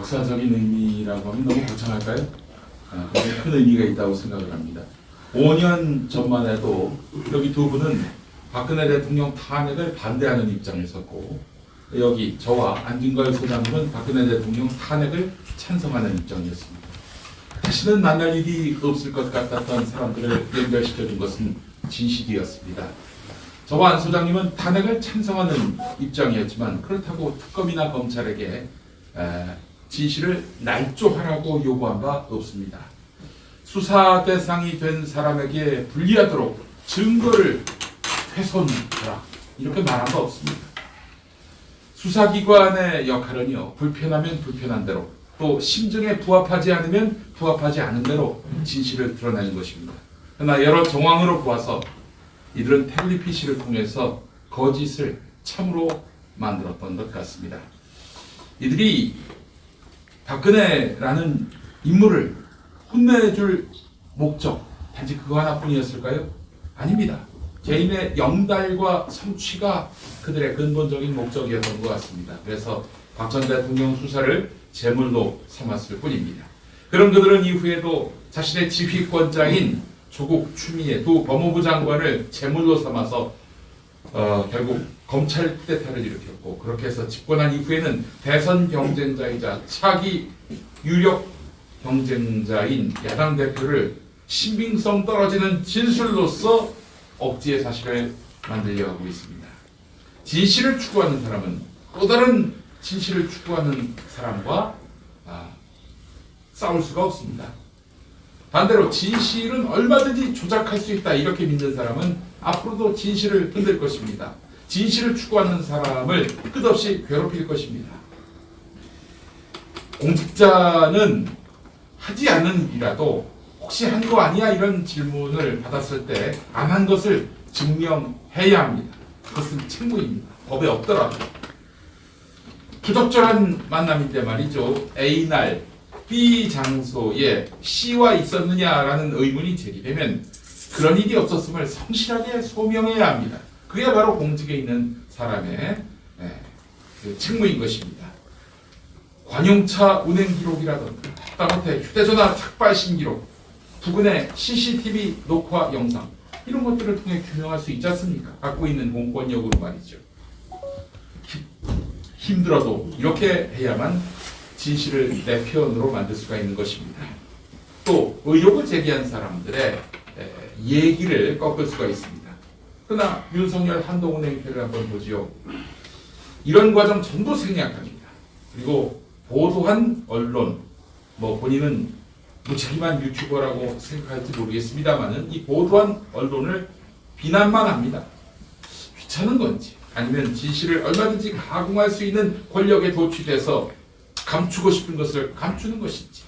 역사적인 의미라고 하면 너무 거창할까요? 굉장히 큰 의미가 있다고 생각을 합니다. 5년 전만 해도 여기 두 분은 박근혜 대통령 탄핵을 반대하는 입장에 섰고, 여기 저와 안진걸 소장님은 박근혜 대통령 탄핵을 찬성하는 입장이었습니다. 다시는 만날 일이 없을 것 같았던 사람들을 연결시켜준 것은 진실이었습니다. 저와 안 소장님은 탄핵을 찬성하는 입장이었지만, 그렇다고 특검이나 검찰에게 진실을 날조하라고 요구한 바 없습니다. 수사 대상이 된 사람에게 불리하도록 증거를 훼손하라, 이렇게 말한 바 없습니다. 수사기관의 역할은요, 불편하면 불편한 대로, 또 심증에 부합하지 않으면 부합하지 않은 대로 진실을 드러내는 것입니다. 그러나 여러 정황으로 보아서 이들은 텔레피시를 통해서 거짓을 참으로 만들었던 것 같습니다. 이들이 박근혜라는 인물을 혼내줄 목적, 단지 그거 하나뿐이었을까요? 아닙니다. 개인의 영달과 성취가 그들의 근본적인 목적이었던 것 같습니다. 그래서 박 전 대통령 수사를 제물로 삼았을 뿐입니다. 그런 그들은 이후에도 자신의 지휘권자인 조국 추미애 두 법무부 장관을 제물로 삼아서 결국 검찰 쿠데타를 일으켰고, 그렇게 해서 집권한 이후에는 대선 경쟁자이자 차기 유력 경쟁자인 야당 대표를 신빙성 떨어지는 진술로서 억지의 사실을 만들려 하고 있습니다. 진실을 추구하는 사람은 또 다른 진실을 추구하는 사람과 싸울 수가 없습니다. 반대로 진실은 얼마든지 조작할 수 있다, 이렇게 믿는 사람은 앞으로도 진실을 흔들 것입니다. 진실을 추구하는 사람을 끝없이 괴롭힐 것입니다. 공직자는 하지 않은 일이라도 혹시 한 거 아니야? 이런 질문을 받았을 때 안 한 것을 증명해야 합니다. 그것은 책무입니다. 법에 없더라도. 부적절한 만남인데 말이죠. A날 B 장소에 C와 있었느냐라는 의문이 제기되면 그런 일이 없었음을 성실하게 소명해야 합니다. 그게 바로 공직에 있는 사람의 그 책무인 것입니다. 관용차 운행 기록이라든가, 하다못해 휴대전화 삭발신 기록, 부근의 CCTV 녹화 영상, 이런 것들을 통해 규명할 수 있지 않습니까? 갖고 있는 공권력으로 말이죠. 힘들어도 이렇게 해야만 진실을 내 표현으로 만들 수가 있는 것입니다. 또 의혹을 제기한 사람들의 얘기를 꺾을 수가 있습니다. 그러나 윤석열 한동훈 행태를 한번 보지요. 이런 과정 전부 생략합니다. 그리고 보도한 언론, 본인은 무책임한 유튜버라고 생각할지 모르겠습니다만은 이 보도한 언론을 비난만 합니다. 귀찮은 건지, 아니면 진실을 얼마든지 가공할 수 있는 권력에 도취돼서 감추고 싶은 것을 감추는 것인지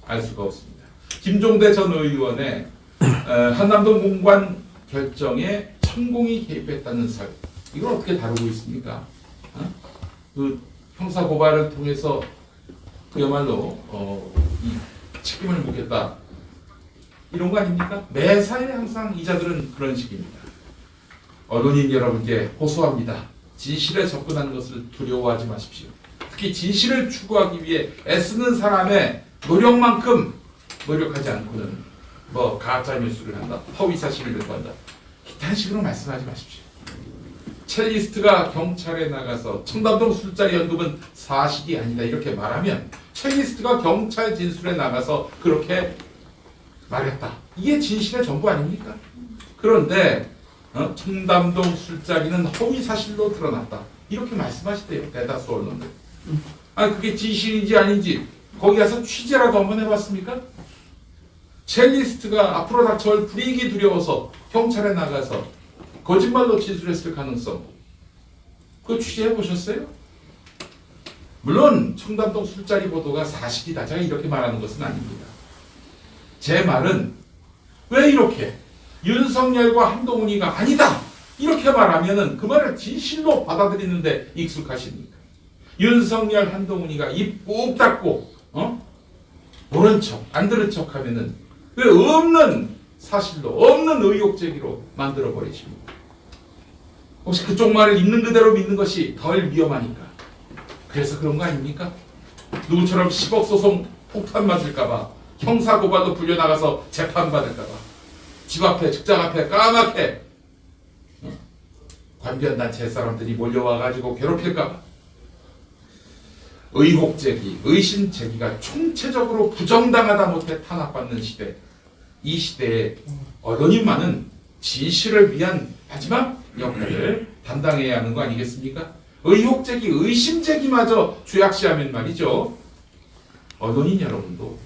알 수가 없습니다. 김종대 전 의원의 한남동 공관 결정에 천공이 개입했다는 설, 이걸 어떻게 다루고 있습니까? 그 형사 고발을 통해서 그야말로 이 책임을 묻겠다, 이런 거 아닙니까? 매사에 항상 이자들은 그런 식입니다. 언론인 여러분께 호소합니다. 진실에 접근하는 것을 두려워하지 마십시오. 특히 진실을 추구하기 위해 애쓰는 사람의 노력만큼 노력하지 않고는 가짜 뉴스를 한다, 허위 사실을 유포한다, 이딴 식으로 말씀하지 마십시오. 첼리스트가 경찰에 나가서 청담동 술자리 연금은 사실이 아니다, 이렇게 말하면 첼리스트가 경찰 진술에 나가서 그렇게 말했다, 이게 진실의 전부 아닙니까? 그런데 청담동 술자리는 허위 사실로 드러났다, 이렇게 말씀하시대요, 대다수 언론들. 그게 진실인지 아닌지 거기 가서 취재라도 한번 해봤습니까? 첼리스트가 앞으로 닥쳐올 불이익이 두려워서 경찰에 나가서 거짓말로 진술했을 가능성, 그거 취재해 보셨어요? 물론 청담동 술자리 보도가 사실이다, 제가 이렇게 말하는 것은 아닙니다. 제 말은 왜 이렇게 윤석열과 한동훈이가 아니다, 이렇게 말하면은 그 말을 진실로 받아들이는데 익숙하십니까? 윤석열, 한동훈이가 입 꾹 닫고 모른 척, 안 들은 척 하면은 왜 없는 사실로, 없는 의혹 제기로 만들어 버리십니까? 혹시 그쪽 말을 있는 그대로 믿는 것이 덜 위험하니까 그래서 그런 거 아닙니까? 누구처럼 10억 소송 폭탄 맞을까봐, 형사 고발도 불려나가서 재판받을까봐, 집 앞에, 직장 앞에 까맣게 관변단체 사람들이 몰려와가지고 괴롭힐까봐, 의혹 제기, 의심 제기가 총체적으로 부정당하다 못해 탄압받는 시대, 이 시대에 언론인만은 진실을 위한 마지막 역할을 담당해야 하는 거 아니겠습니까? 의혹 제기, 의심 제기마저 죄악시하면 말이죠. 언론인 여러분도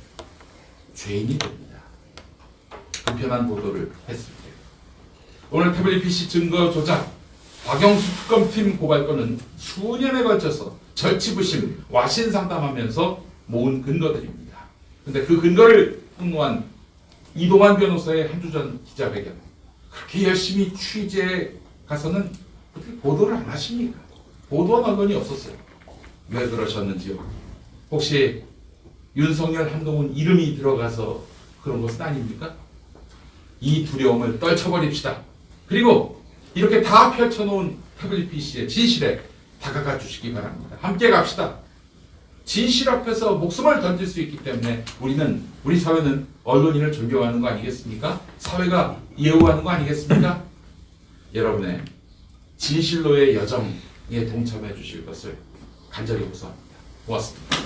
죄인이 됩니다. 불편한 보도를 했을 때. 오늘 태블릿 PC 증거 조작, 박영수 특검팀 고발건은 수년에 걸쳐서 절치부심, 와신상담하면서 모은 근거들입니다. 근데 그 근거를 폭로한 이동환 변호사의 한 주 전 기자회견, 그렇게 열심히 취재에 가서는 어떻게 보도를 안 하십니까? 보도한 언론이 없었어요. 왜 그러셨는지요? 혹시 윤석열, 한동훈 이름이 들어가서 그런 것은 아닙니까? 이 두려움을 떨쳐버립시다. 그리고 이렇게 다 펼쳐놓은 태블릿 PC의 진실에 다가가 주시기 바랍니다. 함께 갑시다. 진실 앞에서 목숨을 던질 수 있기 때문에 우리 사회는 언론인을 존경하는 거 아니겠습니까? 사회가 예우하는 거 아니겠습니까? 여러분의 진실로의 여정에 동참해 주실 것을 간절히 호소합니다. 고맙습니다.